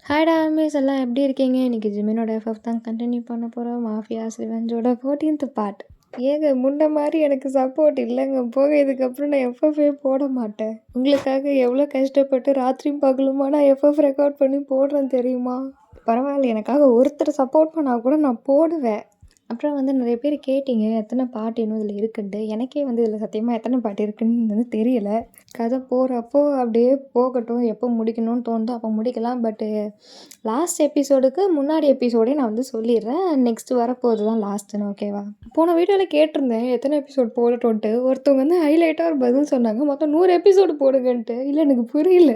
ஹாய்டா miss எல்லாம் எப்படி இருக்கீங்க? இன்னைக்கு ஜிமினோட எஃப்எஃப் தான் கண்டினியூ பண்ண போகிறோம். மாஃபியாஸ் ரிவெஞ்சோட 14th பார்ட். ஏங்க முன்ன மாதிரி எனக்கு சப்போர்ட் இல்லைங்க. போக இதுக்கப்புறம் நான் எஃப்எஃப்பே போட மாட்டேன். உங்களுக்காக எவ்வளோ கஷ்டப்பட்டு ராத்திரியும் பகலுமா நான் எஃப்எஃப் ரெக்கார்ட் பண்ணி போடுறேன் தெரியுமா? பரவாயில்ல, எனக்காக ஒருத்தர் சப்போர்ட் பண்ணால் கூட நான் போடுவேன். அப்புறம் வந்து நிறைய பேர் கேட்டிங்க எத்தனை பாட்டு இன்னும் இதில் இருக்குன்ட்டு. எனக்கே வந்து இதில் சத்தியமாக எத்தனை பாட்டு இருக்குன்னு வந்து தெரியல. கதை போகிறப்போ அப்படியே போகட்டும், எப்போ முடிக்கணும்னு தோணுதோ அப்போ முடிக்கலாம். பட்டு லாஸ்ட் எபிசோடுக்கு முன்னாடி எபிசோடே நான் வந்து சொல்லிடுறேன். நெக்ஸ்ட் வரப்போகுது தான் லாஸ்ட்டுன்னு, ஓகேவா? போன வீடியோவில் கேட்டிருந்தேன் எத்தனை எபிசோட் போடட்டும்ன்ட்டு. ஒருத்தவங்க வந்து ஹைலைட்டாக ஒரு பதில் சொன்னாங்க, மொத்தம் 100 எபிசோடு போடுங்கன்ட்டு. இல்லை, எனக்கு புரியல.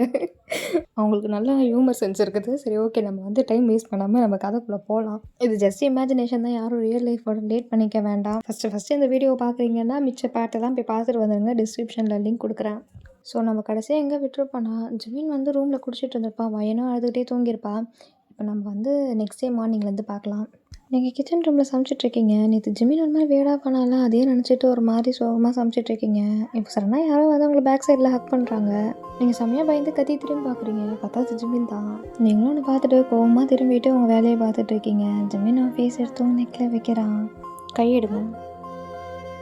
அவங்களுக்கு நல்ல ஹியூமர் சென்ஸ் இருக்குது. சரி, ஓகே, நம்ம வந்து டைம் வேஸ்ட் பண்ணாமல் நம்ம கதைக்குள்ளே போகலாம். இது ஜஸ்ட் இமேஜினேஷன் தான், யாரும் ரியல் லைஃபோட ரிலேட் பண்ணிக்க வேண்டாம். ஃபஸ்ட்டு இந்த வீடியோ பார்க்குறீங்கன்னா மிச்ச பாட்டெல்லாம் போய் பார்த்துட்டு வந்துடுங்க. டிஸ்கிரிப்ஷனில் லிங்க் கொடுக்குறேன். ஸோ நம்ம கடைசியாக எங்கே விட்டுருப்போன்னா, ஜிமின் வந்து ரூமில் குடிச்சிட்டு இருந்திருப்பான். வயனும் அழுதுகிட்டே தூங்கியிருப்பான். இப்போ நம்ம வந்து நெக்ஸ்ட் டே மார்னிங்லேருந்து பார்க்கலாம். நீங்கள் கிச்சன் ரூமில் சமைச்சிட்ருக்கீங்க. நேற்று ஜிமின் ஒரு மாதிரி வேடா பண்ணால அதே நினச்சிட்டு ஒரு மாதிரி சோகமாக சமைச்சிட்ருக்கீங்க. இப்போ சடனாக யாரோ வந்து உங்களை பேக் சைடில் ஹக் பண்ணுறாங்க. நீங்கள் செம்மையாக பயந்து கத்தி திரும்பி பார்க்குறீங்க. பார்த்தா ஜிமின் தான். நீங்களும் ஒன்று பார்த்துட்டு கோவமாக திரும்பிட்டு உங்கள் வேலையை பார்த்துட்ருக்கீங்க. ஜிமின் அவன் ஃபேஸ் எடுத்து உங்கள் நெக்கில் வைக்கிறான். கையெடுங்க.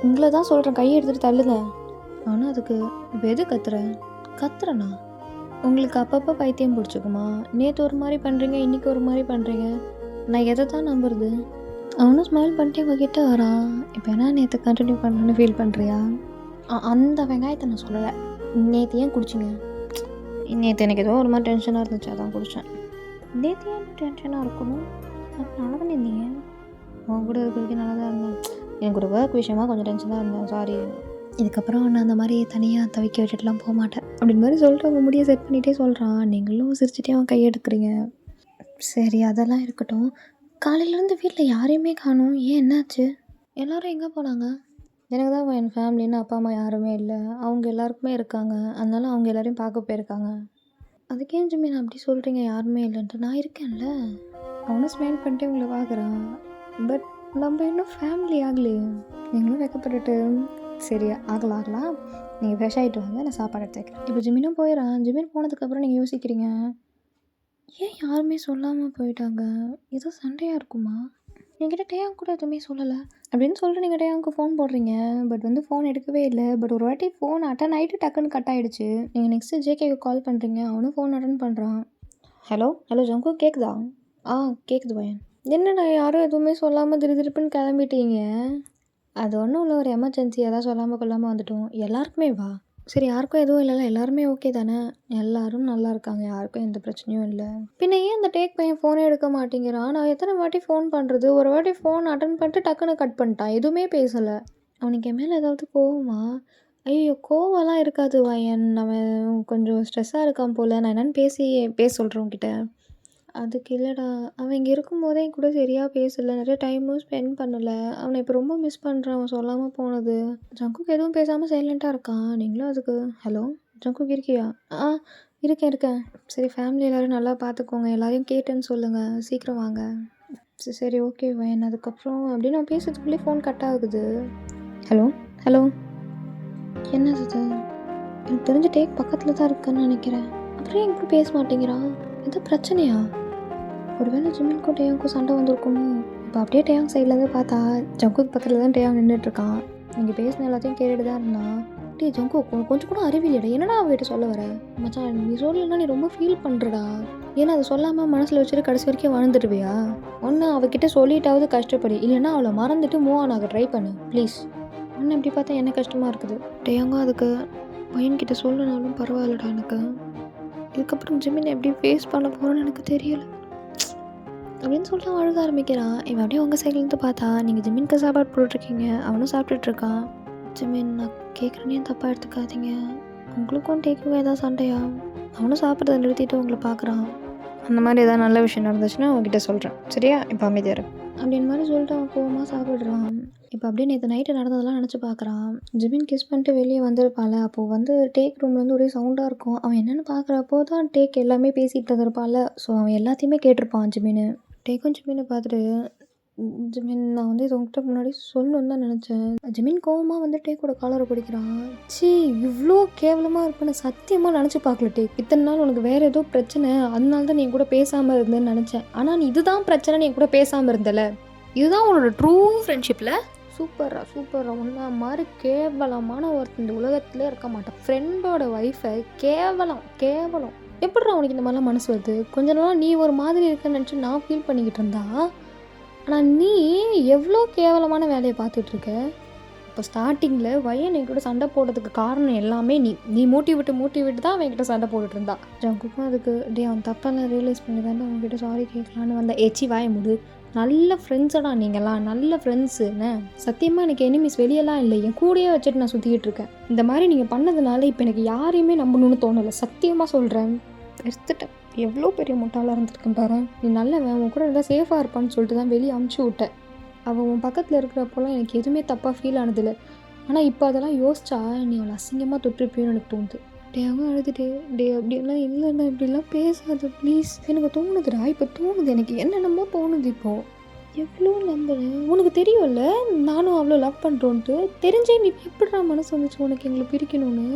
உங்களை தான் சொல்கிறேன், கையை எடுத்துகிட்டு தள்ளுங்க. ஆனால் அதுக்கு இப்போ எது கத்துறேண்ணா? உங்களுக்கு அப்பப்போ பைத்தியம் பிடிச்சிக்குமா? நேற்று ஒரு மாதிரி பண்ணுறீங்க, இன்றைக்கி ஒரு மாதிரி பண்ணுறீங்க. நான் எதை தான் நம்புறது? அவனும் ஸ்மைல் பண்ணிட்டு உங்ககிட்ட வரான். இப்போ என்ன நேற்று கண்டினியூ பண்ணுறேன்னு ஃபீல் பண்ணுறியா? அந்த வெங்காயத்தை நான் சொல்லலை. நேற்று ஏன் குடிச்சிங்க? நேற்று எனக்கு ஏதோ ஒரு மாதிரி டென்ஷனாக இருந்துச்சு, அதான் குடித்தேன். நேற்று ஏன் டென்ஷனாக இருக்கணும்? அப்போ நல்லா தானே இருந்தீங்க. அவங்க கூட இருக்கிறதுக்கு நல்லா தான் இருந்தேன். எனக்கு ஒரு ஒர்க் விஷயமாக கொஞ்சம் டென்ஷனாக இருந்தேன், சாரி. இதுக்கப்புறம் நான் அந்த மாதிரி தனியாக தவிக்க விட்டுட்டுலாம் போக மாட்டேன் அப்படின்னு மாதிரி சொல்லிட்டு அவங்க முடியை செட் பண்ணிகிட்டே சொல்கிறான். நீங்களும் சிரிச்சிட்டே அவன் கையெடுக்கிறீங்க. சரி, அதெல்லாம் இருக்கட்டும். காலையிலேருந்து வீட்டில் யாரையுமே காணோம். ஏன், என்னாச்சு? எல்லோரும் எங்கே போனாங்க? எனக்கு தான் என் ஃபேமிலின்னு அப்பா அம்மா யாருமே இல்லை. அவங்க எல்லாருக்குமே இருக்காங்க, அதனால அவங்க எல்லோரையும் பார்க்க போயிருக்காங்க. அதுக்கே ஜிமின் அப்படி சொல்கிறீங்க, யாருமே இல்லைன்ட்டு? நான் இருக்கேன்ல. அவனும் ஸ்மைல் பண்ணிட்டு உங்களை பார்க்குறான். பட் நம்ம இன்னும் ஃபேமிலி ஆகலையே. நீங்களும் வைக்கப்பட்டுட்டு சரி, ஆகலாம். நீங்கள் ஃப்ரெஷ் ஆகிட்டு வாங்க, நான் சாப்பாடு எடுத்து வைக்கிறேன். இப்போ ஜிமினும் போயிடறான். ஜிமின் போனதுக்கப்புறம் நீங்கள் யோசிக்கிறீங்க, ஏன் யாருமே சொல்லாமல் போயிட்டாங்க? ஏதோ சண்டையாக இருக்குமா? என்கிட்ட டேயாங் கூட எதுவுமே சொல்லலை அப்படின்னு சொல்லிட்டு நீங்கள் டேயாங்க்கு ஃபோன் போடுறீங்க. பட் வந்து ஃபோன் எடுக்கவே இல்லை. பட் ஒரு வாட்டி ஃபோன் அட்டன் ஆகிட்டு டக்குன்னு கட் ஆகிடுச்சு. நீங்கள் நெக்ஸ்ட்டு ஜேகேக்கு கால் பண்ணுறீங்க. அவனும் ஃபோன் அட்டன் பண்ணுறான். ஹலோ ஜங்கு, கேட்குதா? கேட்குது பையன். என்னடா யாரும் எதுவுமே சொல்லாமல் திருப்புன்னு கிளம்பிட்டீங்க? அது ஒன்றும் இல்லை, ஒரு எமர்ஜென்சி, அதான் சொல்லாமல் கொள்ளாமல் வந்துட்டோம். எல்லாருக்குமே வா. சரி, யாருக்கும் எதுவும் இல்லைல்ல, எல்லாருமே ஓகே தானே? எல்லாரும் நல்லா இருக்காங்க, யாருக்கும் எந்த பிரச்சனையும் இல்லை. பின்ன ஏன் அந்த டேக் பையன் ஃபோனே எடுக்க மாட்டேங்கிறான்? நான் எத்தனை வாட்டி ஃபோன் பண்ணுறது? ஒரு வாட்டி ஃபோன் அட்டன் பண்ணிட்டு டக்குன்னு கட் பண்ணிட்டான், எதுவுமே பேசலை. அவனுக்கு என் மேலே ஏதாவது கோவமா? ஐயோ, கோவம்லாம் இருக்காது வயன். அவன் கொஞ்சம் ஸ்ட்ரெஸ்ஸாக இருக்கான் போல். நான் என்னென்னு பேச சொல்கிறேன் உன்கிட்ட. அதுக்கு இல்லைடா, அவன் இங்கே இருக்கும்போதே என் கூட சரியாக பேசலை, நிறைய டைமும் ஸ்பெண்ட் பண்ணலை. அவனை இப்போ ரொம்ப மிஸ் பண்ணுறான், அவன் சொல்லாமல் போனது. ஜங்குக்கு எதுவும் பேசாமல் சைலண்ட்டாக இருக்கான். நீங்களும் அதுக்கு ஹலோ ஜங்குக்கு இருக்கியா? இருக்கேன். சரி, ஃபேமிலி எல்லோரும் நல்லா பார்த்துக்கோங்க, எல்லாரையும் கேட்டேன்னு சொல்லுங்கள், சீக்கிரம் வாங்க. சரி, ஓகே வயன். அதுக்கப்புறம் அப்படின்னு நான் பேசுறதுக்குள்ளே ஃபோன் கட் ஆகுது. ஹலோ என்னது இது? எனக்கு தெரிஞ்ச டேக் பக்கத்தில் தான் இருக்குன்னு நினைக்கிறேன். அப்புறம் என் கூட பேச மாட்டேங்கிறான், எது பிரச்சனையா? ஒருவேளை ஜிமின்க்கும் டேயாங்க்கும் சண்டை வந்திருக்குமோ? இப்போ அப்படியே டேயாங் சைட்லேருந்து பார்த்தா ஜங்குக்கு பக்கத்தில் தான் டேயாங் நின்றுட்டுருக்கான். நீங்கள் பேசின எல்லாத்தையும் கேட்டுட்டு தான் இருந்தான். ஜங்கு, கொஞ்சம் கூட அறிவில்லையடா, என்னடா அவகிட்ட சொல்ல வர? மச்சான், நீ சொல்லலைன்னா நீ ரொம்ப ஃபீல் பண்ணுறடா. ஏன்னா அதை சொல்லாமல் மனசில் வச்சுட்டு கடைசி வரைக்கும் வாழ்ந்துடுவியா? ஒன்று அவகிட்ட சொல்லிட்டாவது கஷ்டப்படு, இல்லைன்னா அவளை மறந்துட்டு மூவ் ஆன் ஆக ட்ரை பண்ணு ப்ளீஸ். ஒன்று இப்படி பார்த்தா எனக்கு கஷ்டமாக இருக்குது. டேயாங்கும் அதுக்கு பையன்கிட்ட சொல்லனாலும் பரவாயில்லடா, எனக்கு இதுக்கப்புறம் ஜிமின் எப்படி ஃபேஸ் பண்ண போகிறோன்னு எனக்கு தெரியலை அப்படின்னு சொல்லிட்டு அழுக ஆரம்பிக்கிறான். இவன் அப்படியே உங்கள் சைட்லேருந்து பார்த்தா நீங்கள் ஜிமின்க்கு சாப்பாடு போட்டுட்ருக்கீங்க, அவனும் சாப்பிட்டுட்ருக்கான். ஜிமின், நான் கேட்குறேனே தப்பாக எடுத்துக்காதீங்க, உங்களுக்கும் டேக்குக்கும் ஏதாவது சண்டையா? அவனும் சாப்பிட்றத நிறுத்திட்டு உங்களை பார்க்குறான். அந்த மாதிரி ஏதாவது நல்ல விஷயம் நடந்துச்சுன்னா அவங்ககிட்ட சொல்கிறேன், சரியா? இப்போ அமைதியாக இரு அப்படின்னு மாதிரி சொல்லிட்டு அவன் கோவமாக சாப்பிட்றான். இப்போ அப்படியே நேற்று நைட்டு நடந்ததெல்லாம் நினச்சி பார்க்குறான். ஜிமின் கிஸ் பண்ணிட்டு வெளியே வந்திருப்பாள். அப்போது வந்து டேக் ரூம்லேருந்து ஒரே சவுண்டாக இருக்கும். அவன் என்னென்னு பார்க்குறப்போ தான் டேக் எல்லாமே பேசிகிட்டு இருந்திருப்பாள். ஸோ அவன் எல்லாத்தையுமே கேட்டிருப்பான் ஜிமின். டேக்கும் ஜிமினை பார்த்துட்டு, ஜிமின் நான் வந்து இது உங்ககிட்ட முன்னாடி சொல்லணும்னு தான் நினச்சேன். ஜிமின் கோவமா வந்து டேக்கோட காலரை பிடிக்கிறான். ச்சீ, இவ்வளோ கேவலமாக இருப்பேன்னு சத்தியமாக நினச்சி பார்க்கல டேக். இத்தனை நாள் உனக்கு வேறு ஏதோ பிரச்சனை, அதனால தான் நீ என் கூட பேசாமல் இருந்தேன்னு நினச்சேன். ஆனால் நீ இதுதான் பிரச்சனை, நீ என் கூட பேசாமல் இருந்தல. இதுதான் உன்னோட ட்ரூ ஃப்ரெண்ட்ஷிப்பில். சூப்பரா உன்ன மாதிரி கேவலமான ஒருத்தர் இந்த உலகத்திலே இருக்க மாட்டேன். ஃப்ரெண்டோட ஒய்ஃபை கேவலம் எப்படிடா உனக்கு இந்த மாதிரிலாம் மனசு வருது? கொஞ்ச நாளாக நீ ஒரு மாதிரி இருக்கன்னு நினச்சி நான் ஃபீல் பண்ணிக்கிட்டு இருந்தா, ஆனால் நீ எவ்வளோ கேவலமான வேலையை பார்த்துட்ருக்க. இப்போ ஸ்டார்டிங்கில் வயன் என்கிட்ட சண்டை போடுறதுக்கு காரணம் எல்லாமே நீ மூட்டி விட்டு தான் அவன் என்கிட்ட சண்டை போட்டுட்டு இருந்தா. ஜங்குக்கும் அதுக்கு அவன் தப்பெல்லாம் ரியலைஸ் பண்ணி தானே அவங்ககிட்ட சாரி கேட்கலான்னு வந்தேன். ஏச்சி வாய முடு. நல்ல ஃப்ரெண்ட்ஸடா நீங்களாம், நல்ல ஃப்ரெண்ட்ஸுன்னு. சத்தியமாக எனக்கு எனிமீஸ் வெளியெல்லாம் இல்லை, என் கூடயே வச்சுட்டு நான் சுற்றிக்கிட்டு இருக்கேன். இந்த மாதிரி நீங்கள் பண்ணதுனால இப்போ எனக்கு யாரையுமே நம்பணும்னு தோணலை. சத்தியமாக சொல்கிறேன், எடுத்துட்டேன். எவ்வளோ பெரிய முட்டாளாக இருந்திருக்கேன் பாரு. நீ நல்லவன், உன் கூட இருந்தால் சேஃபாக இருப்பான்னு சொல்லிட்டு தான் வெளியே அமுச்சு விட்டேன். அவள் உன் பக்கத்தில் இருக்கிறப்போலாம் எனக்கு எதுவுமே தப்பாக ஃபீல் ஆனதில்லை. ஆனால் இப்போ அதெல்லாம் யோசிச்சா நீ அவளை அசிங்கமாக தொட்டிருப்பியோன்னு எனக்கு தோணுது. அவங்க அழுதுட்டு அப்படிலாம் இல்லைண்ணா, இப்படிலாம் பேசாது ப்ளீஸ். எனக்கு தோணுதுடா, இப்போ தோணுது, எனக்கு என்னென்னமோ தோணுது இப்போது. எவ்வளோ நம்புறேன், உனக்கு தெரியும்ல நானும் அவ்வளோ லவ் பண்ணுறோன்ட்டு. தெரிஞ்சே நீ எப்படிடா மனசு வந்துச்சு உனக்கு எங்களை பிரிக்கணும்னு?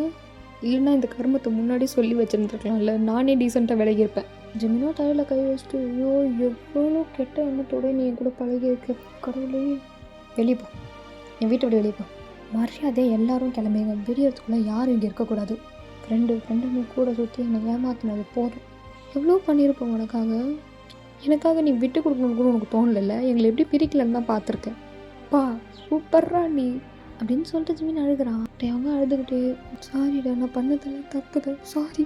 இல்லைன்னா இந்த கர்மத்தை முன்னாடி சொல்லி வச்சுருந்துருக்கலாம்ல, நானே டீசெண்டாக விலகியிருப்பேன். ஜெமினோ தலையில் கை வச்சுட்டு, ஐயோ எவ்வளோ கெட்ட எண்ணத்தோட நீ என் கூட பழகியிருக்க கடவுளே. வெளியே போ, என் வீட்டை விட வெளியே போ. மரியாதையாக எல்லாரும் கிளம்பிங்க, விடியறதுக்குள்ளே யாரும் இங்கே இருக்கக்கூடாது. ஃப்ரெண்டு கூட சுற்றி என்னை ஏமாத்தினது போதும். எவ்வளோ பண்ணியிருப்போம் எனக்காக நீ விட்டு கொடுக்கணும்னு கூட உனக்கு தோணலைல்ல. எங்களை எப்படி பிரிக்கலன்னு தான் பார்த்துருக்கேன். பா சூப்பர்ரா நீ அப்படின்னு சொல்லிட்டு ஜிமின் அழுகிறான். அவங்க அழுதுகிட்டு, சாரிடா நான் பண்ணதெல்லாம் தப்புதான், சாரி.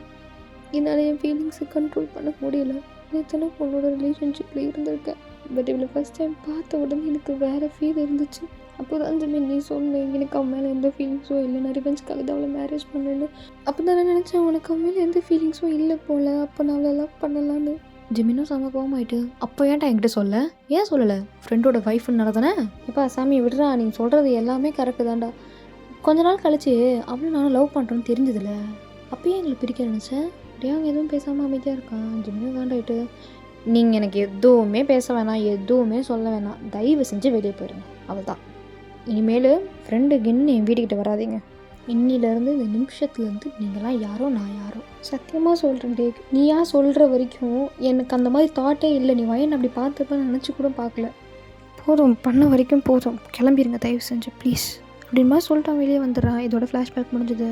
என்னால் என் ஃபீலிங்ஸை கண்ட்ரோல் பண்ண முடியல. நேற்று உன்னோட ரிலேஷன்ஷிப்பில் இருந்திருக்கேன். பட் இவ்வளோ ஃபஸ்ட் டைம் பார்த்த உடனே எனக்கு வேறு ஃபீல் இருந்துச்சு. அப்போ தான் ஜிமின் நீ சொன்னேன் எனக்கு அவன் மேலே எந்த ஃபீலிங்ஸும் இல்லை, நான் ரிவெஞ்சுக்காக தான் அவளை மேரேஜ் பண்ணேன்னு. அப்போ தான் நான் நினச்சேன் உனக்கு அவன் மேலே எந்த ஃபீலிங்ஸும் இல்லை போல், அப்போ நான் அவளை லவ் பண்ணலான்னு. ஜிமினும் செம்ம கோவமாயிட்டு, அப்போ ஏன்டா என்கிட்ட சொல்ல? ஏன் சொல்லலை? ஃப்ரெண்டோட ஒய்ஃப்னால தானே? எப்பா சாமி விடுறா, நீங்கள் சொல்கிறது எல்லாமே கரெக்டு தான்டா. கொஞ்ச நாள் கழிச்சு அவளும் நானும் லவ் பண்ணுறோன்னு தெரிஞ்சதில்ல, அப்பயே எங்களுக்கு பிரிக்க நினச்சேன். அப்படியே அவங்க எதுவும் பேசாமல் அமைதியாக இருக்கான். ஜிமினும் வேண்டாயிட்டு, நீங்கள் எனக்கு எதுவுமே பேச வேணாம், எதுவுமே சொல்ல வேணாம், தயவு செஞ்சு வெளியே போயிடுங்க, அவள் தான். இனிமேல் ஃப்ரெண்டு கின்னு என் வீட்டுக்கிட்ட வராதிங்க. இன்னிலேருந்து இந்த நிமிஷத்துலேருந்து நீங்களாம் யாரோ நான் யாரோ. சத்தியமாக சொல்கிறேன் டேக், நீயா சொல்கிற வரைக்கும் எனக்கு அந்த மாதிரி தாட்டே இல்லை. நீ வயன் அப்படி பார்த்துப்பேன்னு நினச்சி கூட பார்க்கல. போதும், பண்ண வரைக்கும் போதும், கிளம்பிடுங்க தயவு செஞ்சு ப்ளீஸ் அப்படின்னு மாதிரி சொல்லிட்டான். வெளியே வந்துடுறான். இதோட ஃப்ளாஷ்பேக் முடிஞ்சுது.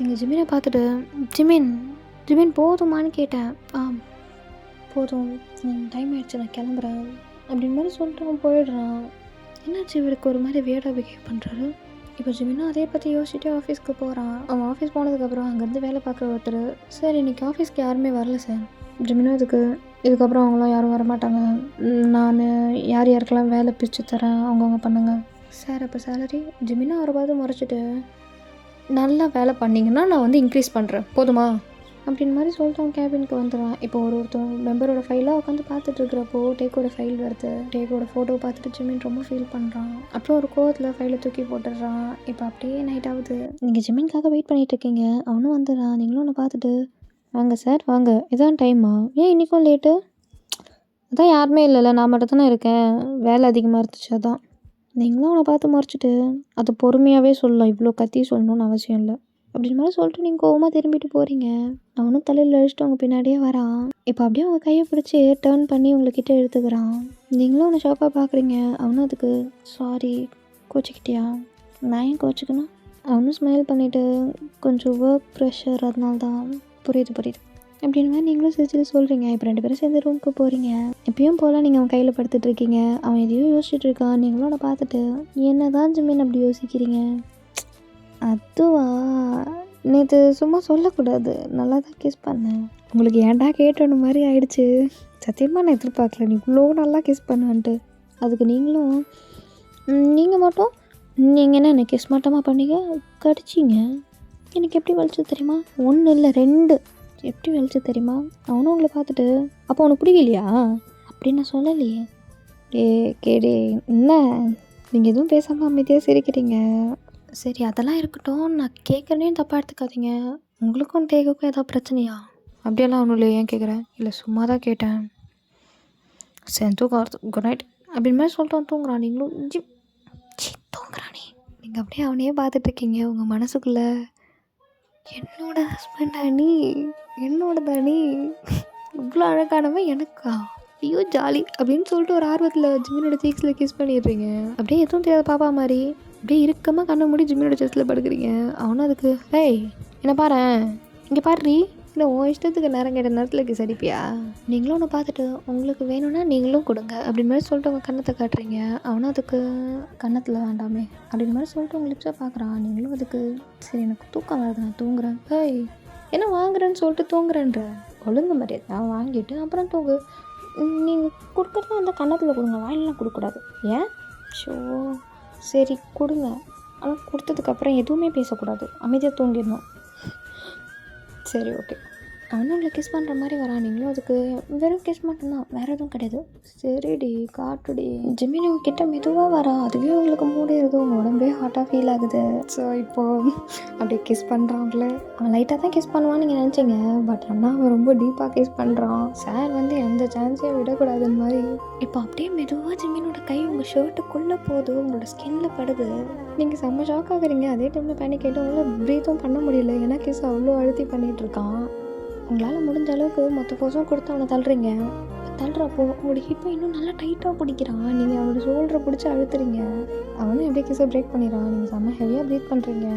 எங்கள் ஜிமினை பார்த்துட்டு, ஜிமின் போதுமான்னு கேட்டேன். போதும், டைம் ஆகிடுச்சு, நான் கிளம்புறேன் அப்படின்னு மாதிரி சொல்லிட்டு அவன் போயிடுறான். என்னாச்சு இவருக்கு ஒரு மாதிரி வேடாக பிஹேவ் பண்ணுறாரு. இப்போ ஜிமினும் அதே பற்றி யோசிச்சுட்டு ஆஃபீஸ்க்கு போகிறான். அவன் ஆஃபீஸ் போனதுக்கப்புறம் அங்கேருந்து வேலை பார்க்குற ஒருத்தர், சார் இன்றைக்கி ஆஃபீஸ்க்கு யாருமே வரல சார். ஜிமினும் இதுக்கப்புறம் அவங்களாம் யாரும் வரமாட்டாங்க, நான் யாருக்கெல்லாம் வேலை பிரித்து தரேன், அவங்கவுங்க பண்ணுங்க சார். அப்போ சேலரி? ஜிமினும் அவரை பார்த்து முறைச்சிட்டு, நல்லா வேலை பண்ணிங்கன்னா நான் வந்து இன்க்ரீஸ் பண்ணுறேன் போதுமா அப்படின்னு மாதிரி சொல்லிட்டு அவன் கேபினுக்கு வந்துடுறான். இப்போ ஒருத்தர் மெம்பரோட ஃபைலாக உட்காந்து பார்த்துட்டு இருக்கிறப்போ டேக்கோட ஃபைல் வருது. டேக்கோட ஃபோட்டோ பார்த்துட்டு ஜிமின் ரொம்ப ஃபீல் பண்ணுறான். அப்புறம் ஒரு கோவத்தில் ஃபைலை தூக்கி போட்டுடுறான். இப்போ அப்படியே நைட் ஆகுது. நீங்கள் ஜிமின்காக வெயிட் பண்ணிட்டு இருக்கீங்க, அவனும் வந்துடுறான். நீங்களும் ஒன்று பார்த்துட்டு, வாங்க சார் வாங்க, இதான் டைமா, ஏன் இன்றைக்கும் லேட்டு? அதான் யாருமே இல்லைல்ல, நான் மட்டும் தானே இருக்கேன், வேலை அதிகமாக இருந்துச்சு அதான். நீங்களும் அவனை பார்த்து மறைச்சிட்டு, அது பொறுமையாகவே சொல்லலாம், இவ்வளோ கத்தி சொல்லணும்னு அவசியம் இல்லை அப்படின்னு மாதிரி சொல்லிட்டு நீங்கள் கோவமாக திரும்பிட்டு போகிறீங்க. அவனும் தலையில் அழிச்சிட்டு அவங்க பின்னாடியே வரான். இப்போ அப்படியே அவங்க கையை பிடிச்சி டேர்ன் பண்ணி உங்கள்கிட்ட எடுத்துக்கிறான். நீங்களும் அவனை ஷாக்காக பார்க்குறீங்க. அவனும் அதுக்கு சாரி, கோச்சிக்கிட்டியா? நான் ஏன் கோச்சிக்கணும்? அவனும் ஸ்மைல் பண்ணிவிட்டு, கொஞ்சம் ஒர்க் ப்ரெஷர், அதனால தான். புரியுது அப்படின்னு மாதிரி நீங்களும் சிரிச்சிட்டு சொல்கிறீங்க. இப்போ 2 பேரும் சேர்ந்து ரூமுக்கு போகிறீங்க. எப்பயும் போல் நீங்கள் அவன் கையில் படுத்துட்டு இருக்கீங்க. அவன் எதையும் யோசிச்சுட்டு இருக்கான். நீங்களும் அவனை பார்த்துட்டு, என்ன தான் ஜிமின் அப்படி யோசிக்கிறீங்க? அதுவா, நேற்று சும்மா சொல்லக்கூடாது, நல்லா தான் கிஸ் பண்ணேன். உங்களுக்கு ஏன்டா கேட்டோன்னு மாதிரி ஆயிடுச்சு. சத்தியமாக நான் எதிர்பார்க்கல நீ இவ்வளோ நல்லா கிஸ் பண்ணுவேன்ட்டு. அதுக்கு நீங்கள் மட்டும் நீங்கள் என்ன கிஸ் மட்டுமா பண்ணீங்க? கடிச்சிங்க. எனக்கு எப்படி வலிச்சது தெரியுமா? 1 இல்லை 2 எப்படி வலிச்சது தெரியுமா? அவனும் உங்களை பார்த்துட்டு, அப்போ உனக்கு பிடிக்கலையா அப்படின்னு நான் சொல்லலையே. கேடே என்ன நீங்கள் எதுவும் பேசாமல் அமைதியாக சிரிக்கிறீங்க. சரி அதெல்லாம் இருக்கட்டும், நான் கேட்குறேன்னு தப்பாக எடுத்துக்காதீங்க. உங்களுக்கும் டேக்குக்கும் ஏதாவது பிரச்சனையா? அப்படியெல்லாம் ஒன்றும் இல்லை, ஏன் கேட்குறேன்? இல்லை சும்மா தான் கேட்டேன். சரி தூக்கம் வருது, குட் நைட் அப்படின்னு மாதிரி சொல்லிட்டு அவன் தூங்குறான். நீங்களும் தூங்குறானே நீங்கள் அப்படியே அவனையே பார்த்துட்ருக்கீங்க உங்கள் மனசுக்குள்ளே. என்னோட ஹஸ்பண்டா நீ, என்னோடதா நீ, இவ்வளோ அழகானவன் எனக்கா, ஐயோ ஜாலி அப்படின்னு சொல்லிட்டு ஒரு ஆர்வத்தில் ஜிமினோட சீக்ஸில் கிஸ் பண்ணிடுறீங்க. அப்படியே எதுவும் தெரியாத பாப்பா மாதிரி அப்படியே இறுக்கமாக கண்ணை மூடி ஜிமினோட செஸ்ட்டில் படுக்கிறீங்க. அவனும் அதுக்கு ஏய் என்ன பாரு இங்கே பாடுறி, இல்லை உன் இஷ்டத்துக்கு நேரம் கேட்ட நேரத்தில் கிஸ் அடிப்பியா, நீங்களும் ஒன்று பார்த்துட்டு உங்களுக்கு வேணும்னா நீங்களும் கொடுங்க அப்படின்னு மாதிரி சொல்லிட்டு உங்கள் கண்ணத்தை காட்டுறீங்க. அவனும் அதுக்கு கன்னத்தில் வேண்டாமே அப்படின்னு மாதிரி சொல்லிட்டு உங்கள் லிப்ஸை பார்க்குறான். நீங்களும் அதுக்கு சரி எனக்கு தூக்கம் வருது நான் தூங்குறேன். ஏய் என்ன வாங்குறேன்னு சொல்லிட்டு தூங்குறேன்ற ஒழுங்கு மரியாதை நான் வாங்கிட்டு அப்புறம் தூங்கு. நீங்கள் கொடுக்குறதா அந்த கன்னத்தில் கொடுங்க, வாயிலெலாம் கொடுக்கக்கூடாது. ஏன் ஷோ சரி கொடுங்க, ஆனால் கொடுத்ததுக்கப்புறம் எதுவுமே பேசக்கூடாது, அமைதியாக தூங்கிடணும். சரி ஓகே. அவனும் உங்களை கிஸ் பண்ணுற மாதிரி வரான். நீங்களும் அதுக்கு வெறும் கிஸ் மட்டும்தான், வேறு எதுவும் கிடையாது. சரிடி காட்டுடி. ஜிமினி கிட்ட மெதுவாக வரா, அதுவே உங்களுக்கு மூடிடுது, உங்கள் உடம்பே ஹாட்டாக ஃபீல் ஆகுது. ஸோ இப்போது அப்படியே கிஸ் பண்ணுறாங்களே. அவன் லைட்டாக தான் கிஸ் பண்ணுவான்னு நீங்கள் நினச்சிங்க, பட் ஆனால் அவன் ரொம்ப டீப்பாக கிஸ் பண்ணுறான். சார் எந்த சான்ஸையும் விடக்கூடாதுன்னு மாதிரி இப்போ அப்படியே மெதுவாக ஜிமினோட கை உங்கள் ஷர்ட்டுக்குள்ளே போகுது, உங்களோட ஸ்கின்னில் படுது. நீங்கள் செம்ம ஷாக் ஆகுறீங்க. அதே டைமில் பேனிக் ஆகிட்டு உங்களால் ப்ரீத்தும் பண்ண முடியல, ஏன்னா கிஸ் அவ்வளோ அழுத்தி பண்ணிகிட்ருக்கான். உங்களால் முடிஞ்ச அளவுக்கு மொத்த போஸும் கொடுத்து அவனை தள்ளுறீங்க. தள்ளுறப்போ அவனோட ஹிப்பை இன்னும் நல்லா டைட்டாக பிடிக்கிறான். நீங்கள் அவனோட ஷோல்டரை பிடிச்சி அழுத்துறீங்க. அவனும் எப்படியே கிஸ்ஸை பிரேக் பண்ணிடுறான். நீங்கள் செம்ம ஹெவியாக ப்ரீத் பண்ணுறீங்க.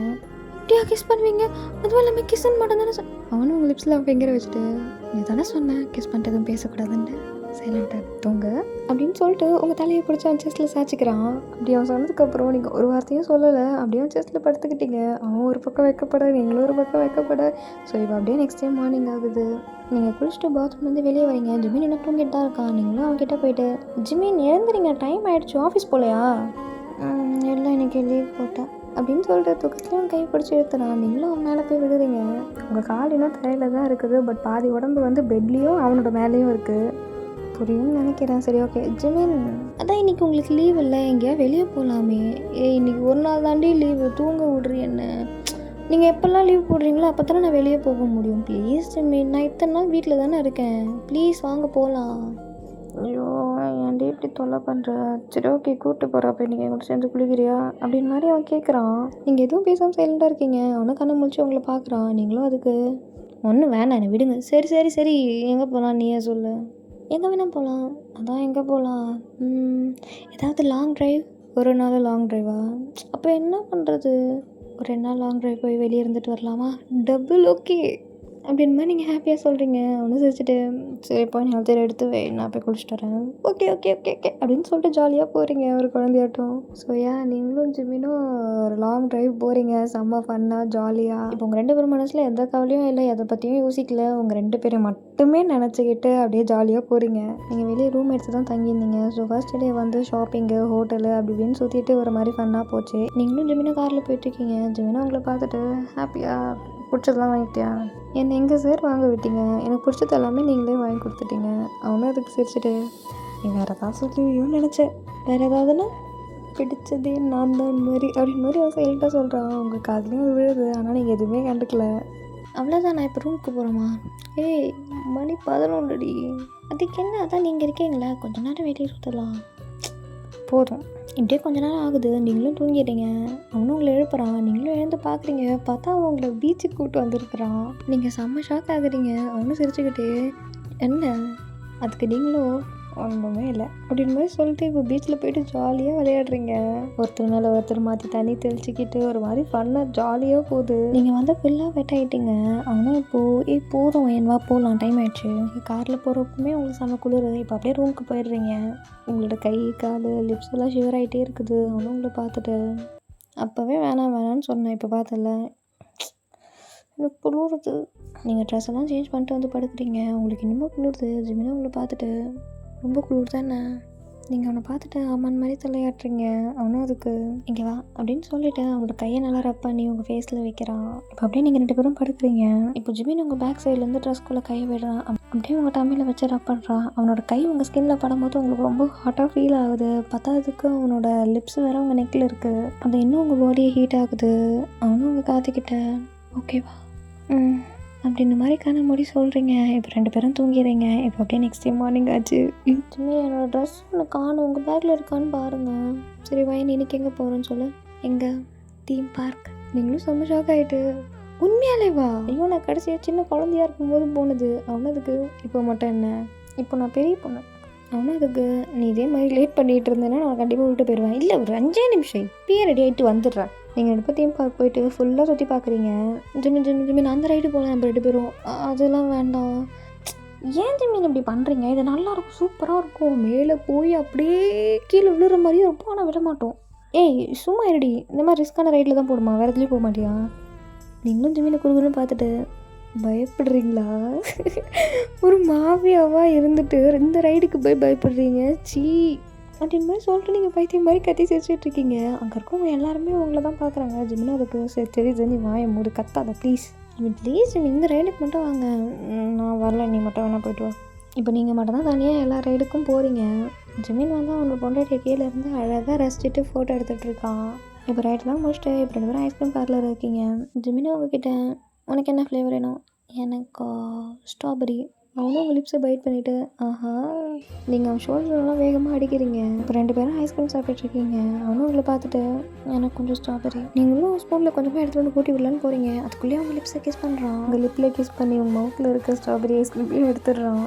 எப்படியா கிஸ் பண்ணுவீங்க, அதுவும் இல்லாமல் கிஸ்ன்னு மட்டும் தானே அவனும் உங்கள் லிப்ஸில் ஃபிங்கரை வச்சுட்டு நீ தானே சொன்னேன் கிஸ் பண்ணிட்டு எதுவும் பேசக்கூடாதுன்ட்டு, சைலண்டாக தூங்க அப்படின்னு சொல்லிட்டு உங்கள் தலையை பிடிச்சி அவன் செஸ்ட்டில் சாய்ச்சிக்கிறான். அப்படி அவன் சொன்னதுக்கப்புறம் நீங்கள் ஒரு வார்த்தையும் சொல்லலை, அப்படியே அவன் செஸ்ட்டில் படுத்துக்கிட்டீங்க. அவன் ஒரு பக்கம் வைக்கப்பட, நீங்களும் ஒரு பக்கம் வைக்கப்பட. ஸோ இப்போ அப்படியே நெக்ஸ்ட் டைம் மார்னிங் ஆகுது. நீங்கள் குளிச்சுட்டு பாத்ரூம் வந்து வெளியே வரீங்க. ஜிமின் என்ன தூங்கிட்டு தான் இருக்கான். நீங்களும் அவன்கிட்ட போயிட்டு ஜிமின் எழுந்துறீங்க, டைம் ஆகிடுச்சு, ஆஃபீஸ் போகலையா, எல்லாம் எனக்கு லீவ் போட்டேன் அப்படின்னு சொல்லிட்டு தூக்கத்துலேயும் கை பிடிச்சி எடுத்துறான். நீங்களும் அவன் மேலே போய் விடுறீங்க. உங்கள் கால் இன்னும் தரையில் தான் இருக்குது, பட் பாதி உடம்பு வந்து பெட்லேயும் அவனோட மேலேயும் இருக்குது. புரியும்னு நினைக்கிறேன். சரி ஓகே ஜிமின், அதான் இன்றைக்கி உங்களுக்கு லீவ் இல்லை, எங்கேயா வெளியே போகலாமே. இன்றைக்கி ஒரு நாள் தாண்டி லீவு, தூங்க விட்றி என்ன. நீங்கள் எப்போல்லாம் லீவ் போடுறீங்களோ அப்போ தானே நான் வெளியே போக முடியும். ப்ளீஸ் ஜிமின், நான் இத்தனை நாள் வீட்டில் தானே இருக்கேன், ப்ளீஸ் வாங்க போகலாம். ஐயோ ஏன்டி இப்படி தொல்லை பண்ணுற. சரி ஓகே கூப்பிட்டு போகிறா, போய் நீங்கள் எங்கள்கிட்ட சேர்ந்து குளிக்கிறியா அப்படின்னு மாதிரி அவன் கேட்குறான். நீங்கள் எதுவும் பேசாமல் சைலண்டாக இருக்கீங்க. அவனை கண்ணை முழிச்சு உங்களை பார்க்குறான். நீங்களும் அதுக்கு ஒன்றும் வேணாம் என்னை விடுங்க. சரி சரி சரி எங்கே போகலாம் நீயே சொல்லு. எங்கே வேணால் போகலாம். அதான் எங்கே போகலாம், ஏதாவது லாங் ட்ரைவ். ஒரு நாள் லாங் ட்ரைவா, அப்போ என்ன பண்ணுறது, ஒரு 2 நாள் லாங் ட்ரைவ் போய் வெளியே இருந்துட்டு வரலாமா, டபுள் ஓகே அப்படின்னு மாதிரி நீங்கள் ஹாப்பியாக சொல்கிறீங்க. ஒன்று சிரிச்சிட்டு சரி போய் நீ ஹெல்த்தியாக எடுத்து வை, நான் போய் குளிச்சுட்டு வரேன். ஓகே ஓகே ஓகே ஓகே அப்படின்னு சொல்லிட்டு ஜாலியாக போகிறீங்க ஒரு குழந்தையாட்டம். ஸோ நீங்களும் ஜிமினும் ஒரு லாங் ட்ரைவ் போகிறீங்க, செம்ம ஃபன்னாக ஜாலியாக. இப்போ உங்கள் 2 பேரும் மனசில் எந்த கவலையும் இல்லை, எதை பற்றியும் யோசிக்கல, உங்கள் 2 பேரும் மட்டுமே நினச்சிக்கிட்டு அப்படியே ஜாலியாக போகிறீங்க. நீங்கள் வெளியே ரூம் எடுத்து தான் தங்கியிருந்தீங்க. ஸோ ஃபர்ஸ்ட் டே வந்து ஷாப்பிங்கு, ஹோட்டலு அப்படி இப்படின்னு சுற்றிட்டு ஒரு மாதிரி ஃபன்னாக போச்சு. நீங்களும் ஜிமினும் காரில் போயிட்டுருக்கீங்க. ஜிமினும் உங்களை பார்த்துட்டு ஹாப்பியாக பிடிச்சதெல்லாம் வாங்கிட்டியா, என்னை எங்கே சார் வாங்க விட்டீங்க, எனக்கு பிடிச்சது எல்லாமே நீங்களே வாங்கி கொடுத்துட்டீங்க. அவனும் அதுக்கு சிரிச்சிட்டு நீ வேறு ஏதாவது சொல்லுவியோன்னு நினச்சேன், வேறு ஏதாவதுன்னா பிடிச்சதே நான் தான் மாதிரி அப்படின்னு மாதிரி அவன் சைலண்ட்டாக சொல்கிறான். உங்கள் காதுலேயும் அது விழுது, ஆனால் நீங்கள் எதுவுமே கண்டுக்கல. அவ்வளோதான், நான் இப்போ ரூமுக்கு போகிறோமா. ஏய் மணி 11டி, அதுக்கு என்ன, அதான் நீங்கள் இருக்கீங்களா, கொஞ்ச நேரம் வெளியே சுற்றலாம். போதும் இப்படியே கொஞ்ச நேரம் ஆகுது, நீங்களும் தூங்கிடுறீங்க. அவனும் உங்களை எழுப்புறான். நீங்களும் எழுந்து பார்க்குறீங்க, பார்த்தா அவன் உங்களை பீச்சுக்கு கூப்பிட்டு வந்திருக்கிறான். நீங்கள் செம்ம ஷாக் ஆகுறீங்க. அவனும் சிரிச்சுக்கிட்டு என்ன, அதுக்கு நீங்களும் ஒன்றுமே இல்லை அப்படின்னு மாதிரி சொல்லிட்டு இப்போ பீச்சில் போயிட்டு ஜாலியாக விளையாடுறீங்க. ஒருத்தர் மேலே ஒருத்தர் மாற்றி தண்ணி தெளிச்சிக்கிட்டு ஒரு மாதிரி ஃபன்னாக ஜாலியாக போகுது. நீங்கள் வந்து ஃபுல்லாக வெட் ஆகிட்டீங்க. அவனும் இப்போது போதும் என்னவா போகலாம், டைம் ஆயிடுச்சு. காரில் போகிறப்பமே உங்களுக்கு செம்ம குளிர். இப்போ அப்படியே ரூமுக்கு போயிடுறீங்க. உங்களோட கை கால் லிப்ஸ் எல்லாம் ஷிவர் ஆகிட்டே இருக்குது. அவனும் உங்களை பார்த்துட்டு அப்போவே வேணாம் வேணான்னு சொன்னேன், இப்போ பார்த்தல எனக்கு குளிருது. நீங்கள் ட்ரெஸ் எல்லாம் சேஞ்ச் பண்ணிட்டு வந்து படுக்கிறீங்க. உங்களுக்கு இன்னமும் குளிருது. ஜிமினா உங்களை பார்த்துட்டு ரொம்ப குளிர் தானே. நீங்கள் அவனை பார்த்துட்டு ஆமான் மாதிரி தலையாட்டுறீங்க. அவனும் அதுக்கு இங்கே வா அப்படின்னு சொல்லிவிட்டு அவனோட கையை நல்லா ரப் பண்ணி உங்கள் ஃபேஸில் வைக்கிறான். இப்போ அப்படியே நீங்கள் 2 பேரும் படுக்கிறீங்க. இப்போ ஜிமின் உங்கள் பேக் சைட்லேருந்து ட்ரெஸ்க்குள்ளே கையை விடுறான். அப்படியே உங்கள் டம்மியில் வச்சு ரப் பண்ணுறான். அவனோட கை உங்கள் ஸ்கின்னில் படும்போது உங்களுக்கு ரொம்ப ஹாட்டாக ஃபீல் ஆகுது. பத்தாததுக்கு அவனோட லிப்ஸ் வேறு உங்கள் நெக்கில் இருக்குது. அது இன்னும் உங்கள் பாடியை ஹீட் ஆகுது. அவனும் உங்கள் காத்துக்கிட்ட ஓகேவா அப்படின்ற மாதிரி கண்ண மூடி சொல்கிறீங்க. இப்போ 2 பேரும் தூங்கிடுறீங்க. இப்போ அப்படியே நெக்ஸ்ட் டே மார்னிங் ஆச்சு. ஜிம்மி என்னோடய ட்ரெஸ் ஒன்று காணும், உங்கள் பேக்கில் இருக்கான்னு பாருங்கள். சரி வாங்கி இன்னைக்கு எங்கே போகிறோன்னு சொல்லு. எங்கே? Theme park. நீங்களும் செம்ம ஷாக் ஆகிட்டு, உண்மையாலே வா? ஐயோ நான் கடைசியாக சின்ன குழந்தையா இருக்கும்போது போனது. அவனதுக்கு இப்போ மட்டும் என்ன? இப்போ நான் பெரிய பொண்ணு. அவனதுக்கு நீ இதே மாதிரி லேட் பண்ணிகிட்டு இருந்தேன்னா நான் கண்டிப்பாக விட்டு போயிடுவேன். இல்லை ஒரு 5 நிமிஷம் இப்பயே ரெடி ஆகிட்டு வந்துடுறேன். நீங்கள் 2 தீம் பார்க் போயிட்டு ஃபுல்லாக சுற்றி பார்க்குறீங்க. ஜிம்மி நான் அந்த ரைடு போகலாம் நம்ம 2 பேரும். அதெல்லாம் வேண்டாம். ஏன் ஜிம்மி இப்படி பண்ணுறீங்க? இது நல்லாயிருக்கும், சூப்பராக இருக்கும். மேலே போய் அப்படியே கீழே விழுற மாதிரியும் இருக்கும், ஆனால் விட மாட்டோம். ஏய் சும்மா இருடி, இந்த மாதிரி ரிஸ்க்கான ரைடில் தான் போடுமா, வேறு எதுலேயும் போக மாட்டியா? நீங்களும் ஜிம்மினை குறுகுன்னு பார்த்துட்டு பயப்படுறீங்களா? ஒரு மாஃபியாவாக இருந்துட்டு இந்த ரைடுக்கு போய் பயப்படுறீங்க, சீ அப்படின் மாதிரி சொல்லிட்டு நீங்கள் பைத்தியம் மாதிரி கத்தி சிரிச்சிட்ருக்கீங்க. அங்கே இருக்கவங்க எல்லாருமே உங்களை தான் பார்க்குறாங்க. ஜிம்மினா அதுக்கு சரி தெரியுது, நீ வாய மூடு, கத்தாத ப்ளீஸ் ப்ளீஸ் ஜிம்மி, இந்த ரைடுக்கு மட்டும் வாங்க. நான் வரல, நீ மட்டும் வேணா போய்ட்டு வா. இப்போ நீங்கள் மட்டும் தான் தனியாக எல்லா ரைடுக்கும் போகிறீங்க. ஜிமின் வந்து அவனோட பொண்டாட்டிய கீழே இருந்து அழகாக ரசிச்சுட்டு ஃபோட்டோ எடுத்துகிட்ருக்கான். இப்போ ரைட்லாம் முடிச்சுட்டு இப்போ 2 பேரும் ஐஸ்கிரீம் பார்லர் இருக்கீங்க. ஜிமின் உங்ககிட்ட உனக்கு என்ன ஃப்ளேவர் வேணும்? எனக்கு ஸ்ட்ராபெரி. அவனும் உங்கள் லிப்ஸை பைட் பண்ணிவிட்டு ஆஹா நீங்கள் அவன் ஷோல்டர்லாம் வேகமாக அடிக்கிறீங்க. இப்போ 2 பேரும் ஐஸ்கிரீம் சாப்பிட்டுருக்கீங்க. அவனும் உங்களை பார்த்துட்டு எனக்கு கொஞ்சம் ஸ்ட்ராபெரி. நீங்களும் ஸ்பூனில் கொஞ்சமாக எடுத்துகிட்டு வந்து கூட்டி விடலான்னு போகிறீங்க. அதுக்குள்ளேயே அவங்க லிப்ஸை கிஸ் பண்ணுறான். உங்கள் லிப்பில் கிஸ் பண்ணி உங்கள் மவுத்தில் இருக்க ஸ்ட்ராபெரி ஐஸ்கிரீமையும் எடுத்துடுறான்.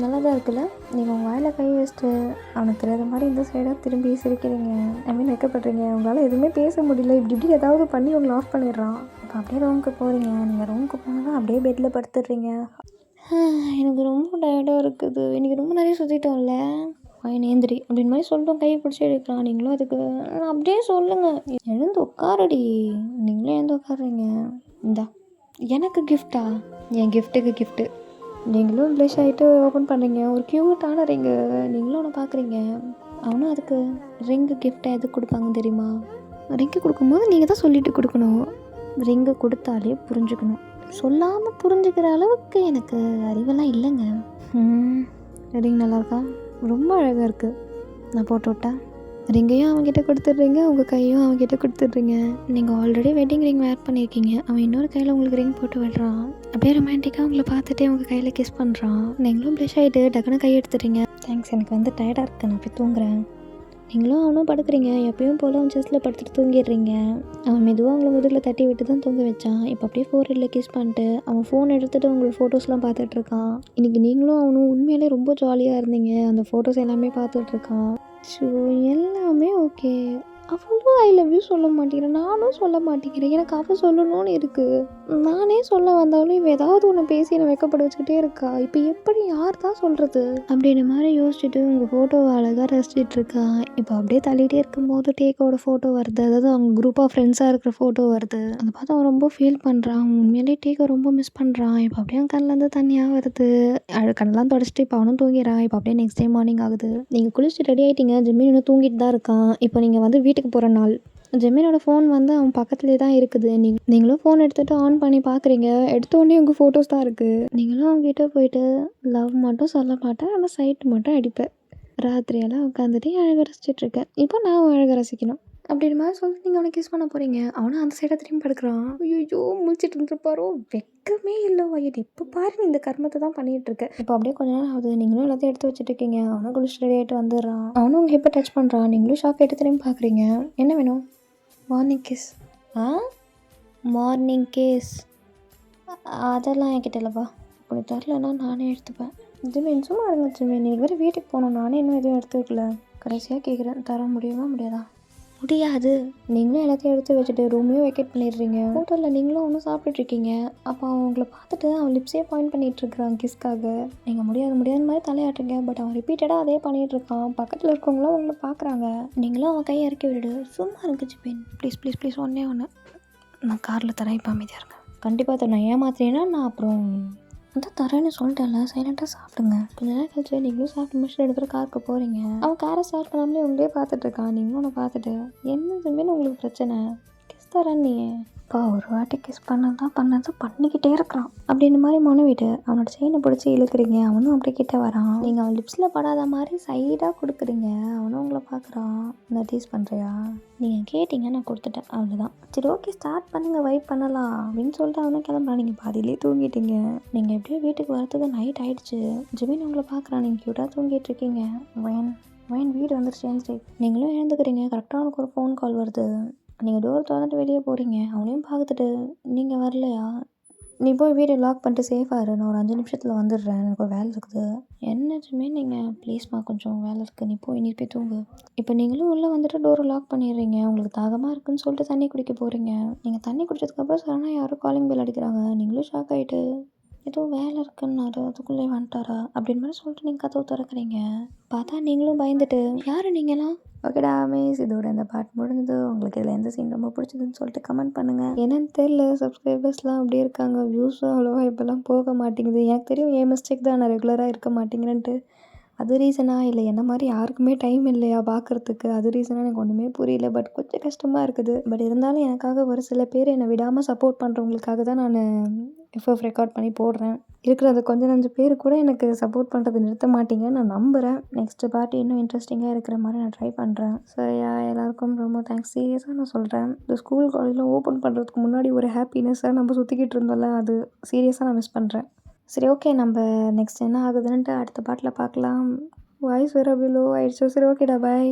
நல்லா தான் இருக்குல்ல? நீங்கள் உங்கள் வாயில் கை வச்சுட்டு அவனுக்கு தெரியாத மாதிரி இந்த சைடாக திரும்பி சிரிக்கிறீங்க. வைக்கப்படுறீங்க. உங்களால் எதுவுமே பேச முடியல. இப்படி ஏதாவது பண்ணி உங்களை ஆஃப் பண்ணிடுறான். இப்போ அப்படியே ரூமுக்கு போகிறீங்க. நீங்கள் ரூமுக்கு போனால் அப்படியே பெட்டில் படுத்துடுறீங்க. எனக்கு ரொம்ப டயர்டாக இருக்குது, இன்றைக்கி ரொம்ப நிறைய சுற்றிட்டோம்ல, நேந்திரி அப்படின்னு மாதிரி சொல்லிட்டோம். கையை பிடிச்சி எடுக்கலாம். நீங்களும் அதுக்கு அப்படியே சொல்லுங்கள், எழுந்து உட்காரடி. நீங்களும் எழுந்து உட்காடுறீங்க. இந்தா எனக்கு கிஃப்டா? என் கிஃப்ட்டுக்கு கிஃப்ட்டு. நீங்களும் ப்ளஷ் ஆகிட்டு ஓப்பன் பண்ணுறீங்க. ஒரு க்யூட்டான ரிங்கு. நீங்களும் ஒன்று பார்க்குறீங்க. அவனும் அதுக்கு ரிங்கு கிஃப்ட்டை எதுக்கு கொடுப்பாங்க தெரியுமா? ரிங்கு கொடுக்கும்போது நீங்கள் தான் சொல்லிட்டு கொடுக்கணும். ரிங்கு கொடுத்தாலே புரிஞ்சுக்கணும். சொல்லாமல் புரிஞ்சுக்கிற அளவுக்கு எனக்கு அறிவெல்லாம் இல்லைங்க. ரிங் நல்லாயிருக்கா? ரொம்ப அழகாக இருக்குது. நான் போட்டு விட்டேன். ரிங்கையும் அவன்கிட்ட கொடுத்துட்றீங்க, உங்கள் கையும் அவன்கிட்ட கொடுத்துட்றீங்க. நீங்கள் ஆல்ரெடி வெட்டிங் ரிங் வேர் பண்ணியிருக்கீங்க. அவன் இன்னொரு கையில் உங்களுக்கு ரிங் போட்டு விடுறான். அப்படியே ரொமான்டிக்காக உங்களை பார்த்துட்டே உங்கள் கையில் கிஸ் பண்ணுறான். நீங்களும் ப்ளஷ் ஆகிட்டு டக்குன்னு கை எடுத்துடுறீங்க. தேங்க்ஸ், எனக்கு வந்து டயர்டாக இருக்குது, நான் போய் தூங்குறேன். நீங்களும் அவனும் படுக்கிறீங்க. எப்பயும் போல் அவன் செஸ்ட்டில் படுத்துட்டு தூங்கிடுறீங்க. அவன் மெதுவாக அவங்கள முதுகில் தட்டி விட்டு தான் தூங்க வச்சான். இப்போ அப்படியே ஃபோர்ஹெட்டில் கிஸ் பண்ணிட்டு அவன் ஃபோன் எடுத்துகிட்டு உங்களோட ஃபோட்டோஸ்லாம் பார்த்துட்ருக்கான். இன்றைக்கி நீங்களும் அவனும் உண்மையிலே ரொம்ப ஜாலியாக இருந்தீங்க. அந்த ஃபோட்டோஸ் எல்லாமே பார்த்துட்ருக்கான். ஸோ எல்லாமே ஓகே. அவளும் ஐ லவ் யூ சொல்ல மாட்டேங்கிறேன், நானும் சொல்ல மாட்டேங்கிறேன். எனக்கு அவள் சொல்லணும்னு இருக்குது. நானே சொல்ல வந்தாலும் இவன் ஏதாவது ஒன்று பேசி என்னை வெக்கப்பட வச்சுக்கிட்டே இருக்கா. இப்போ எப்படி யார் தான் சொல்கிறது அப்படின்ற மாதிரி யோசிச்சுட்டு உங்கள் ஃபோட்டோவை அழகாக ரசிச்சிட்டு இருக்கா. இப்போ அப்படியே தள்ளிகிட்டே இருக்கும்போது டேக்கோட ஃபோட்டோ வருது. அதாவது அவங்க குரூப் ஆஃப் ஃப்ரெண்ட்ஸாக இருக்கிற ஃபோட்டோ வருது. அதை பார்த்து அவன் ரொம்ப ஃபீல் பண்ணுறான். உண்மையிலேயே டேக்கோ ரொம்ப மிஸ் பண்ணுறான். இப்போ அப்படியே அவன் கண்ணிலேருந்து தண்ணியாக வருது. கண்ணெல்லாம் தொடச்சிட்டு இப்போ அவனும் தூங்கிறான். இப்போ அப்படியே நெக்ஸ்ட் டே மார்னிங் ஆகுது. நீங்கள் குளிச்சுட்டு ரெடி ஆகிட்டீங்க. ஜிம்மின் இன்னும் தூங்கிட்டு தான் இருக்கான். இப்போ நீங்கள் வந்து வீட்டுக்கு போகிற நாள். ஜெமினோட ஃபோன் வந்து அவன் பக்கத்துலேயே தான் இருக்குது. நீங்களும் ஃபோன் எடுத்துகிட்டு ஆன் பண்ணி பார்க்குறீங்க. எடுத்தோடனே உங்கள் ஃபோட்டோஸ் தான் இருக்குது. நீங்களும் அவங்ககிட்ட போயிட்டு லவ் மட்டும் சொல்ல மாட்டேன், ஆனால் சைட் மட்டும் அடிப்பேன். ராத்திரியெல்லாம் உட்காந்துட்டு அழகாக ரசிச்சிட்ருக்கேன். இப்போ நான் அழகாக ரசிக்கணும் அப்படின்ற மாதிரி சொல்லிட்டு நீங்கள் அவனை கிஸ் பண்ண போகிறீங்க. அவனும் அந்த சைடாக திரும்பி படுக்கிறான். ஐயோ முழிச்சிட்டு இருந்துருப்பாரோ, வெக்கமே இல்லை வயது. இப்போ பாரு நீ இந்த கர்மத்தை தான் பண்ணிகிட்டு இருக்க. இப்போ அப்படியே கொஞ்ச நேரம் ஆகுது. நீங்களும் எல்லாத்தையும் எடுத்து வச்சுட்டு இருக்கீங்க. அவனும் குளிச்சு ரெடி ஆகிட்டு வந்துடுறான். அவனும் உங்கள் ஹிப்பை டச் பண்ணுறான். நீங்களும் ஷாக் ஆகிட்டு திரும்பி பார்க்குறீங்க. என்ன வேணும்? Morning kiss. மார்னிங் கிஸ் அதெல்லாம் என்கிட்ட இல்லைப்பா. அப்படி தரலன்னா நானே எடுத்துப்பேன். ஜிமின் சும்மா இருங்க ஜிமின், நீங்கள் வேறு வீட்டுக்கு போகணும். நானே இன்னும் எதுவும் எடுத்து வைக்கல. கடைசியாக கேட்குறேன், தர முடியுமா முடியாதா? முடியாது. நீங்களும் எல்லாத்தையும் எடுத்து வச்சுட்டு ரூமையும் வெக்கேட் பண்ணிடுறீங்க. ஹோட்டலில் நீங்களும் ஒன்றும் சாப்பிட்டுட்ருக்கீங்க. அப்போ அவன் உங்களை பார்த்துட்டு அவன் லிப்ஸே பாயிண்ட் பண்ணிகிட்ருக்குறான் கிஸ்க்காக. நீங்கள் முடியாத மாதிரி தலையாட்டுங்க. பட் அவன் ரிப்பீட்டடாக அதே பண்ணிகிட்ருக்கான். பக்கத்தில் இருக்கவங்களும் உங்களை பார்க்குறாங்க. நீங்களும் அவன் கையை இறக்கி விடு. சும்மா இருக்கு ஜிமின், ப்ளீஸ் ப்ளீஸ் ப்ளீஸ் ஒன்றே ஒன்று. நான் காரில் தரேன், இப்போ அமைதியாக இருங்க. கண்டிப்பாக தரேன். ஏமாத்துறேன்னா நான் அப்புறம் அதான் தரேன்னு சொல்லிட்டேன்ல, சைலண்ட்டாக சாப்பிடுங்க. கொஞ்ச நேரம் கழிச்சு நீங்களும் சாப்பிட்டு முடிச்சுட்டு எடுத்துகிட்டு காருக்கு போகிறீங்க. அவன் காரை ஸ்டார்ட் பண்ணாமலே உங்களே பார்த்துட்ருக்கான். நீங்களும் அவனை பார்த்துட்டு என்ன ஜிமின் உங்களுக்கு பிரச்சனை? கிஸ் கிஸ் தரேன் நீ. அப்பா ஒரு வாட்டி கிஸ் பண்ணது பண்ணிக்கிட்டே இருக்கிறான் அப்படின்னு மாதிரி மனைவிட்டு அவனோட செயினை பிடிச்சி இழுக்கிறீங்க. அவனும் அப்படி கிட்ட வரான். நீங்கள் அவன் லிப்ஸில் படாத மாதிரி சைடாக கொடுக்குறீங்க. அவனும் உங்களை பார்க்குறான். இந்த டீஸ் பண்ணுறியா? நீங்கள் கேட்டீங்க, நான் கொடுத்துட்டேன், அவ்வளோதான். சரி ஓகே ஸ்டார்ட் பண்ணுங்கள், வைப் பண்ணலாம் அப்படின்னு சொல்லிட்டு அவனும் கிளம்புறான். நீங்கள் பாதியிலே தூங்கிட்டீங்க. நீங்கள் எப்படியோ வீட்டுக்கு வரத்துக்கு நைட் ஆகிடுச்சு. ஜிமின் உங்களை பார்க்குறான். நீங்கள் க்யூட்டாக தூங்கிட்டு இருக்கீங்க. வயன் வீடு வந்துருச்சு. நீங்களும் எழுந்துக்கிறீங்க. கரெக்டாக அவனுக்கு ஒரு ஃபோன் கால் வருது. நீங்கள் டோர் திறந்துட்டு வெளியே போகிறீங்க. அவனையும் பார்த்துட்டு நீங்கள் வரலையா, நீ போய் வீடை லாக் பண்ணிட்டு சேஃபாக இரு, நான் ஒரு 5 நிமிஷத்தில் வந்துடுறேன், எனக்கு ஒரு வேலை இருக்குது. என்னச்சுமே நீங்கள் ப்ளீஸ்மா கொஞ்சம் வேலை இருக்குது, நீ போய் தூங்கு. இப்போ நீங்களும் உள்ளே வந்துட்டு டோரை லாக் பண்ணிடுறீங்க. உங்களுக்கு தாகமாக இருக்குன்னு சொல்லிட்டு தண்ணி குடிக்க போகிறீங்க. நீங்கள் தண்ணி குடிச்சதுக்கப்புறம் சடனாக யாரும் காலிங் பெல் அடிக்கிறாங்க. நீங்களும் ஷாக் ஆகிட்டு ஏதோ வேலை இருக்குன்னாரு, அதுக்குள்ளே வந்துட்டாரா அப்படின்னு மாதிரி சொல்லிட்டு நீங்கள் கதவு திறக்கிறீங்க. பார்த்தா நீங்களும் பயந்துட்டு யார் நீங்களாம்? ஓகேடா மிஸ், இதோட இந்த பார்ட் முடிஞ்சது. உங்களுக்கு இதில் எந்த சீன் ரொம்ப பிடிச்சதுன்னு சொல்லிட்டு கமெண்ட் பண்ணுங்கள். என்னன்னு தெரியல, சப்ஸ்கிரைபர்ஸ்லாம் அப்படியே இருக்காங்க. வியூஸும் அவ்வளோவா இப்போல்லாம் போக மாட்டேங்குது. எனக்கு தெரியும் என் மிஸ்டேக் தான், நான் ரெகுலராக இருக்க மாட்டேங்கிறேன்ட்டு. அது ரீசனா இல்லை என்ன மாதிரி யாருக்குமே டைம் இல்லையா பார்க்குறதுக்கு, அது ரீசனாக எனக்கு ஒன்றுமே புரியல. பட் கொஞ்சம் கஷ்டமாக இருக்குது. பட் இருந்தாலும் எனக்காக ஒரு சில பேர் என்னை விடாமல் சப்போர்ட் பண்ணுறவங்களுக்காக தான் நான் எஃப்எஃப் ரெக்கார்ட் பண்ணி போடுறேன். இருக்கிற அந்த கொஞ்சம் நஞ்சு பேர் கூட எனக்கு சப்போர்ட் பண்ணுறது நிறுத்த மாட்டீங்கன்னு நான் நம்புகிறேன். நெக்ஸ்ட்டு பார்ட்டி இன்னும் இன்ட்ரெஸ்டிங்காக இருக்கிற மாதிரி நான் ட்ரை பண்ணுறேன். சரியா, எல்லாருக்கும் ரொம்ப தேங்க்ஸ். சீரியஸாக நான் சொல்கிறேன். இந்த ஸ்கூல் காலேஜ்லாம் ஓப்பன் பண்ணுறதுக்கு முன்னாடி ஒரு ஹாப்பினஸ்ஸாக நம்ம சுற்றிக்கிட்டு இருந்தோம்ல, அது சீரியஸாக நான் மிஸ் பண்ணுறேன். சரி ஓகே, நம்ம நெக்ஸ்ட் என்ன ஆகுதுன்ட்டு அடுத்த பாட்டில் பார்க்கலாம். வாய்ஸ் வேறு அப்படி லோ ஆயிடுச்சு. சரி ஓகேடா, பாய்.